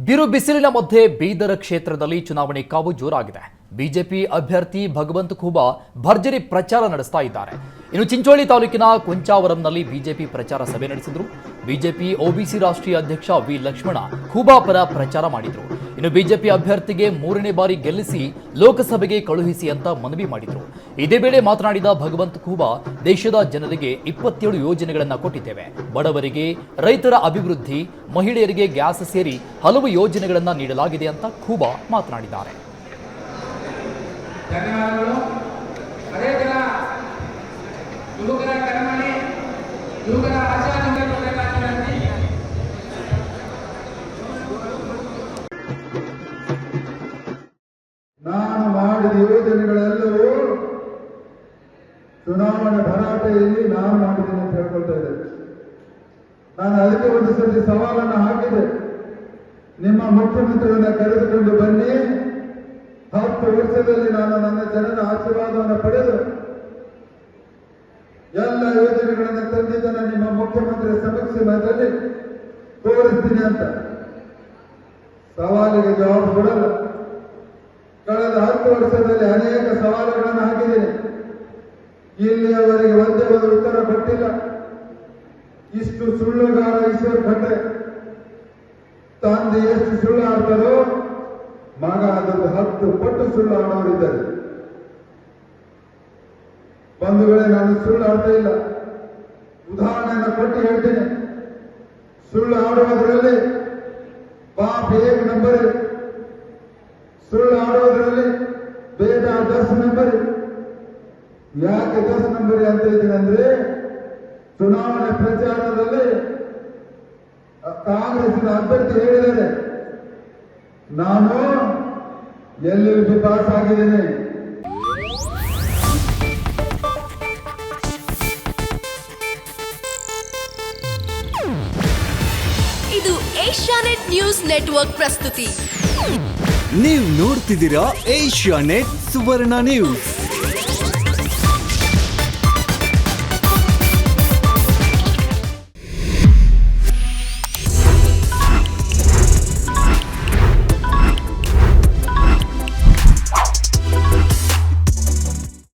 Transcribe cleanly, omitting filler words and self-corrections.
ಬಿರು ಬಿಸಿಲಿನ ಮಧ್ಯೆ ಬೀದರ ಕ್ಷೇತ್ರದಲ್ಲಿ ಚುನಾವಣೆ ಕಾವು ಜೋರಾಗಿದೆ. ಬಿಜೆಪಿ ಅಭ್ಯರ್ಥಿ ಭಗವಂತ ಖೂಬಾ ಭರ್ಜರಿ ಪ್ರಚಾರ ನಡೆಸ್ತಾ ಇದ್ದಾರೆ. ಇನ್ನು ಚಿಂಚೋಳಿ ತಾಲೂಕಿನ ಕೊಂಚಾವರಂನಲ್ಲಿ ಬಿಜೆಪಿ ಪ್ರಚಾರ ಸಭೆ ನಡೆಸಿದ್ರು. ಬಿಜೆಪಿ ಒಬಿಸಿ ರಾಷ್ಟ್ರೀಯ ಅಧ್ಯಕ್ಷ ವಿ ಲಕ್ಷ್ಮಣ ಖೂಬಾ ಪರ ಪ್ರಚಾರ ಮಾಡಿದ್ರು. ಇನ್ನು ಬಿಜೆಪಿ ಅಭ್ಯರ್ಥಿಗೆ 3ನೇ ಬಾರಿ ಗೆಲ್ಲಿಸಿ ಲೋಕಸಭೆಗೆ ಕಳುಹಿಸಿ ಅಂತ ಮನವಿ ಮಾಡಿದ್ರು. ಇದೇ ವೇಳೆ ಮಾತನಾಡಿದ ಭಗವಂತ ಖೂಬಾ, ದೇಶದ ಜನರಿಗೆ 27 ಯೋಜನೆಗಳನ್ನು ಕೊಟ್ಟಿದ್ದೇವೆ. ಬಡವರಿಗೆ, ರೈತರ ಅಭಿವೃದ್ಧಿ, ಮಹಿಳೆಯರಿಗೆ ಗ್ಯಾಸ್ ಸೇರಿ ಹಲವು ಯೋಜನೆಗಳನ್ನು ನೀಡಲಾಗಿದೆ ಅಂತ ಖೂಬಾ ಮಾತನಾಡಿದ್ದಾರೆ. ಧನ್ಯವಾದಗಳು. ಅದೇ ತರ ಯುವಕರ ಕಣ್ಮಣಿ, ಯುವಕರ ಆಶಾನುಂಟೆ ಕೊಡಬೇಕಾಗಿ ನಾನು ಮಾಡಿದ ಯೋಜನೆಗಳೆಲ್ಲವೂ ಚುನಾವಣೆ ಭರಾಟೆಯಲ್ಲಿ ನಾನು ಮಾಡಿದ್ದೀನಿ ಅಂತ ಹೇಳ್ಕೊಳ್ತಾ ಇದ್ದೇನೆ. ನಾನು ಅದಕ್ಕೆ ಒಂದು ಸತಿ ಸವಾಲನ್ನು ಹಾಕಿದೆ. ನಿಮ್ಮ ಮುಖ್ಯಮಂತ್ರಿಗಳನ್ನ ಕರೆದುಕೊಂಡು ಬನ್ನಿ, 10 ವರ್ಷದಲ್ಲಿ ನಾನು ನನ್ನ ಜನರ ಆಶೀರ್ವಾದವನ್ನು ಪಡೆದು ಎಲ್ಲ ಯೋಜನೆಗಳನ್ನು ತಂದಿದ್ದನ್ನು ನಿಮ್ಮ ಮುಖ್ಯಮಂತ್ರಿ ಸಮಕ್ಷಮದಲ್ಲಿ ತೋರಿಸ್ತೀನಿ ಅಂತ ಸವಾಲಿಗೆ ಜವಾಬು ಕೊಡಲ್ಲ. ಕಳೆದ 10 ವರ್ಷದಲ್ಲಿ ಅನೇಕ ಸವಾಲುಗಳನ್ನು ಹಾಕಿದ್ದೀನಿ. ಇಲ್ಲಿಯವರೆಗೆ ಒಂದೇ ಒಂದು ಉತ್ತರ ಕೊಟ್ಟಿಲ್ಲ. ಇಷ್ಟು ಸುಳ್ಳುಗಾರ ಈಶ್ವರ್ ಖಂಡ್ರೆ, ತಂದೆ ಎಷ್ಟು ಸುಳ್ಳು ಆಡ್ತಾರೋ ಮಗ ಅದನ್ನು 10 ಪಟ್ಟು ಸುಳ್ಳು ಆಡೋರಿದ್ದಾರೆ. ಬಂಧುಗಳೇ, ನಾನು ಸುಳ್ಳು ಆಡ್ತಾ ಇಲ್ಲ. ಉದಾಹರಣೆಯನ್ನು ಕೊಟ್ಟು ಹೇಳ್ತೇನೆ. ಸುಳ್ಳು ಆಡುವುದರಲ್ಲಿ ಪಾಪ 1 ನಂಬರ್, ಸುಳ್ಳು ಆಡೋದ್ರಲ್ಲಿ ಬೇಡ 10 ನಂಬರ್. ಯಾಕೆ 10 ನಂಬರ್ ಅಂತ ಇದ್ದೀನಿ ಅಂದ್ರೆ, ಚುನಾವಣೆ ಪ್ರಚಾರದಲ್ಲಿ ಕಾಂಗ್ರೆಸ್ನ ಅಭ್ಯರ್ಥಿ ಹೇಳಿದ್ದಾರೆ, ನಾನು LLB ಪಾಸ್ ಆಗಿದ್ದೇನೆ. ಇದು ಏಷ್ಯಾನೆಟ್ ನ್ಯೂಸ್ ನೆಟ್ವರ್ಕ್ ಪ್ರಸ್ತುತಿ. ನೀವು ನೋಡ್ತಿದ್ದೀರಾ ಏಷ್ಯಾನೆಟ್ ಸುವರ್ಣ ನ್ಯೂಸ್.